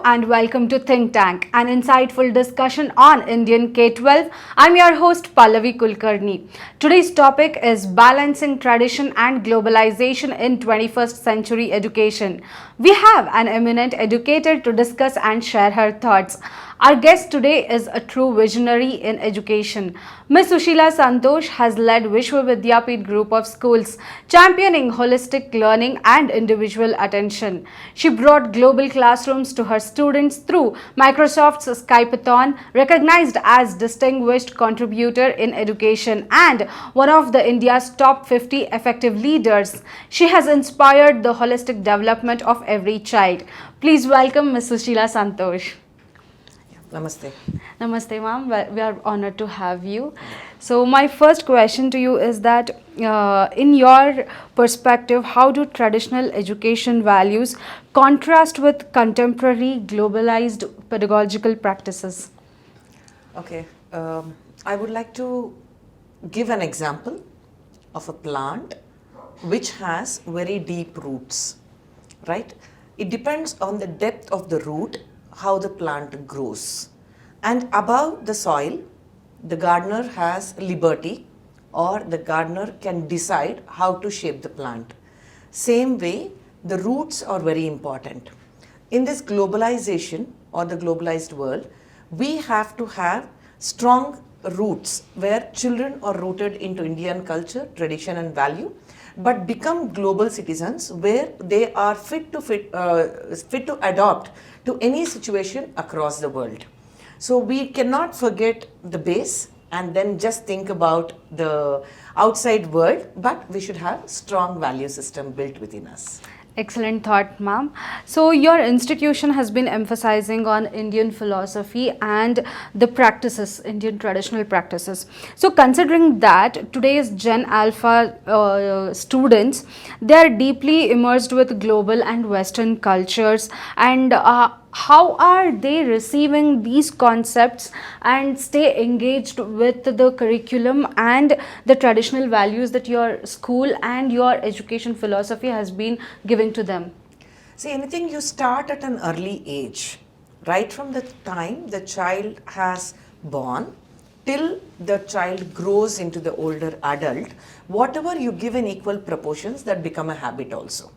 and welcome to Think Tank, an insightful discussion on Indian K-12. I'm your host Pallavi Kulkarni. Today's topic is balancing tradition and globalization in 21st century education. We have an eminent educator to discuss and share her thoughts. Our guest today is a true visionary in education. Ms. Suseela Santhosh has led Vishwa Vidyapeeth group of schools, championing holistic learning and individual attention. She brought global classrooms to her students through Microsoft's Skypeathon, recognized as distinguished contributor in education and one of the India's top 50 effective leaders. She has inspired the holistic development of every child. Please welcome Ms. Suseela Santhosh. Namaste. Namaste, ma'am. We are honored to have you. So, my first question to you is that, in your perspective, how do traditional education values contrast with contemporary globalized pedagogical practices? Okay, I would like to give an example of a plant which has very deep roots, right? It depends on the depth of the root how the plant grows. And above the soil, the gardener has liberty, or the gardener can decide how to shape the plant. Same way, the roots are very important. In this globalization or the globalized world, we have to have strong roots where children are rooted into Indian culture, tradition and value, but become global citizens where they are fit to adopt to any situation across the world. So we cannot forget the base and then just think about the outside world, but we should have strong value system built within us. Excellent thought, ma'am. So, your institution has been emphasizing on Indian philosophy and the practices, Indian traditional practices. So, considering that today's Gen Alpha students, they are deeply immersed with global and Western cultures, and how are they receiving these concepts and stay engaged with the curriculum and the traditional values that your school and your education philosophy has been giving to them? See, anything you start at an early age, right from the time the child has born till the child grows into the older adult, whatever you give in equal proportions, that become a habit also.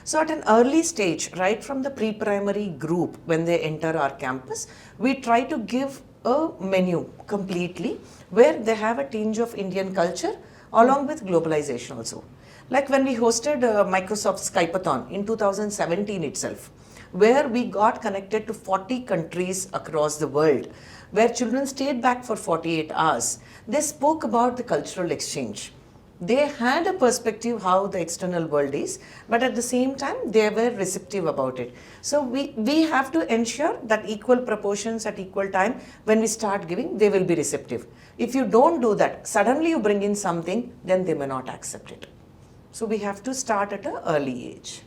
So at an early stage, right from the pre-primary group, when they enter our campus, we try to give a menu completely where they have a tinge of Indian culture along with globalization also. Like when we hosted Microsoft Skypeathon in 2017 itself, where we got connected to 40 countries across the world, where children stayed back for 48 hours. They spoke about the cultural exchange. They had a perspective how the external world is, but at the same time, they were receptive about it. So we have to ensure that equal proportions at equal time, when we start giving, they will be receptive. If you don't do that, suddenly you bring in something, then they may not accept it. So we have to start at an early age.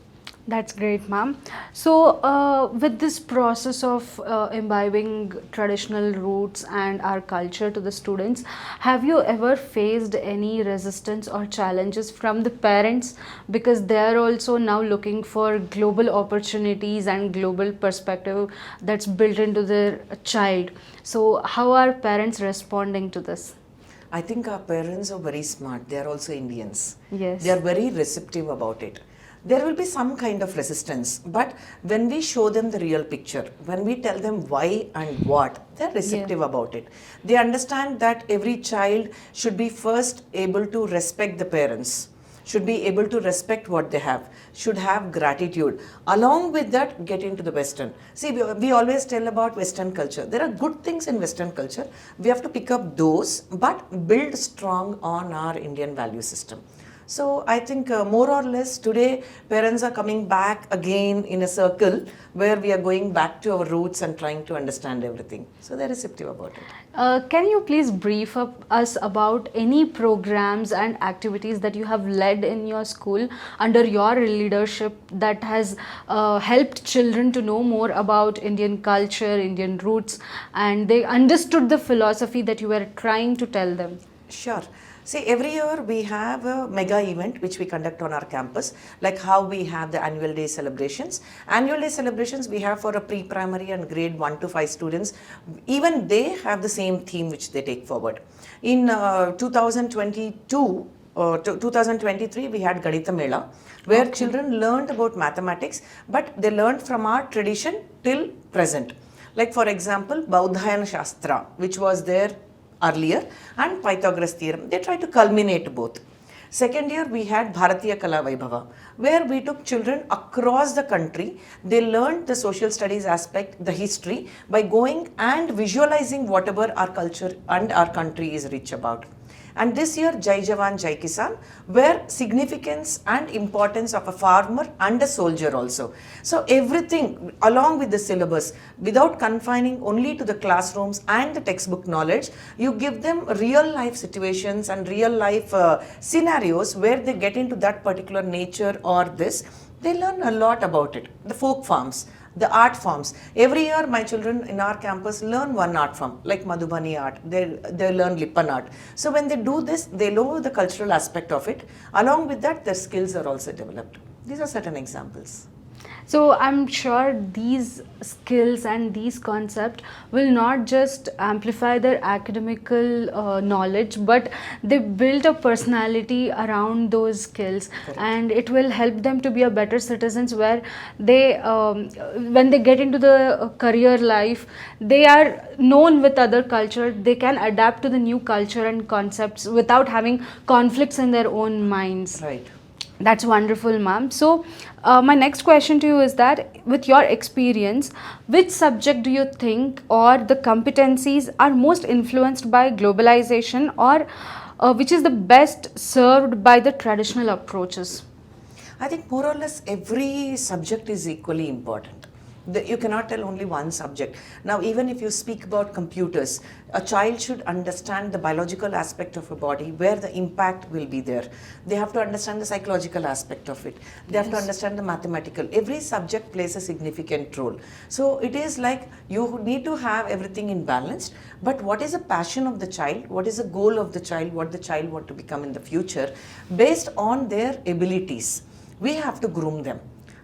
That's great, ma'am. So, with this process of imbibing traditional roots and our culture to the students, have you ever faced any resistance or challenges from the parents? Because they are also now looking for global opportunities and global perspective that's built into their child. So, how are parents responding to this? I think our parents are very smart. They are also Indians. Yes. They are very receptive about it. There will be some kind of resistance, but when we show them the real picture, when we tell them why and what, they're receptive about it. They understand that every child should be first able to respect the parents, should be able to respect what they have, should have gratitude. Along with that, get into the Western. See, we always tell about Western culture. There are good things in Western culture. We have to pick up those, but build strong on our Indian value system. So I think more or less today parents are coming back again in a circle where we are going back to our roots and trying to understand everything. So they're receptive about it. Can you please brief us about any programs and activities that you have led in your school under your leadership that has helped children to know more about Indian culture, Indian roots, and they understood the philosophy that you were trying to tell them? Sure. See, every year we have a mega event which we conduct on our campus, like how we have the annual day celebrations. Annual day celebrations we have for a pre-primary and grade 1 to 5 students. Even they have the same theme which they take forward. In 2022, 2023, we had Ganita Mela, where children learned about mathematics, but they learned from our tradition till present. Like for example, Baudhayana Shastra, which was there earlier, and Pythagoras theorem. They try to culminate both. Second year, we had Bharatiya Kala Vaibhava, where we took children across the country. They learned the social studies aspect, the history, by going and visualizing whatever our culture and our country is rich about. And this year, Jai Jawan, Jai Kisan, where significance and importance of a farmer and a soldier also. So everything along with the syllabus, without confining only to the classrooms and the textbook knowledge, you give them real life situations and real life scenarios where they get into that particular nature or this. They learn a lot about it. The folk farms, the art forms. Every year my children in our campus learn one art form, like Madhubani art. They learn Lippan art. So when they do this, they know the cultural aspect of it. Along with that, their skills are also developed. These are certain examples. So I'm sure these skills and these concepts will not just amplify their academical knowledge, but they build a personality around those skills. Correct. And it will help them to be a better citizens, where they when they get into the career life, they are known with other culture. They can adapt to the new culture and concepts without having conflicts in their own minds. Right. That's wonderful, ma'am. So, my next question to you is that, with your experience, which subject do you think or the competencies are most influenced by globalization, or which is the best served by the traditional approaches? I think more or less every subject is equally important. You cannot tell only one subject. Now, even if you speak about computers, a child should understand the biological aspect of a body, where the impact will be there. They have to understand the psychological aspect of it. They have to understand the mathematical. Every subject plays a significant role. So it is like you need to have everything in balance. But what is the passion of the child? What is the goal of the child? What the child want to become in the future? Based on their abilities, we have to groom them.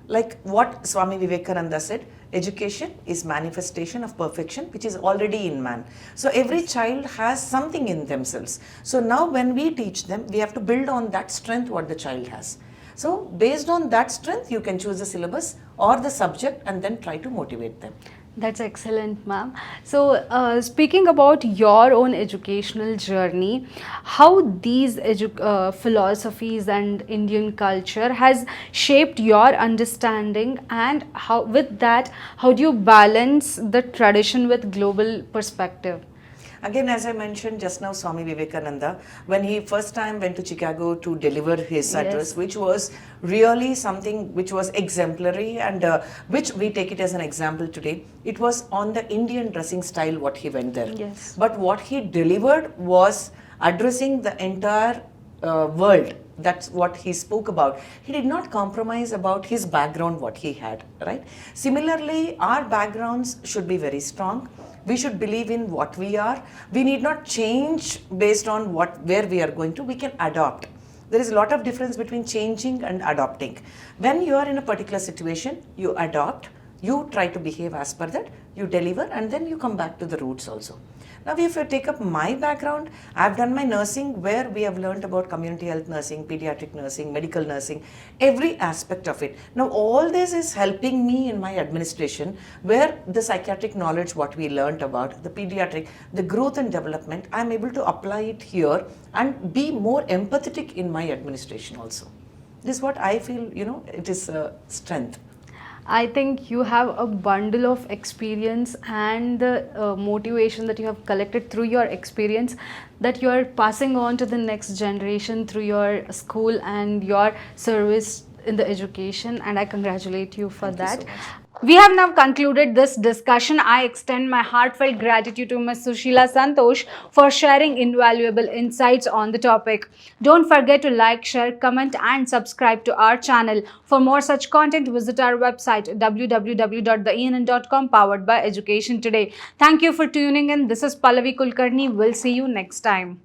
Like what Swami Vivekananda said, education is manifestation of perfection which is already in man. So every child has something in themselves. So now when we teach them, we have to build on that strength what the child has. So based on that strength, you can choose the syllabus or the subject and then try to motivate them. That's excellent, ma'am. So, speaking about your own educational journey, how these philosophies and Indian culture has shaped your understanding, and how, with that, how do you balance the tradition with global perspective? Again, as I mentioned just now, Swami Vivekananda, when he first time went to Chicago to deliver his address, which was really something which was exemplary and which we take it as an example today, it was on the Indian dressing style what he went there. Yes. But what he delivered was addressing the entire world. That's what he spoke about. He did not compromise about his background, what he had, right? Similarly, our backgrounds should be very strong. We should believe in what we are. We need not change based on where we are going to. We can adopt. There is a lot of difference between changing and adopting. When you are in a particular situation, you adopt, you try to behave as per that, you deliver, and then you come back to the roots also. Now, if you take up my background, I have done my nursing where we have learned about community health nursing, pediatric nursing, medical nursing, every aspect of it. Now, all this is helping me in my administration where the psychiatric knowledge, what we learned about, the pediatric, the growth and development, I am able to apply it here and be more empathetic in my administration also. This is what I feel, it is a strength. I think you have a bundle of experience and the motivation that you have collected through your experience that you are passing on to the next generation through your school and your service in the education, and I congratulate you for that. Thank you so much. We have now concluded this discussion. I extend my heartfelt gratitude to Ms. Suseela Santhosh for sharing invaluable insights on the topic. Don't forget to like, share, comment and subscribe to our channel. For more such content, visit our website www.theENN.com, powered by Education Today. Thank you for tuning in. This is Pallavi Kulkarni. We'll see you next time.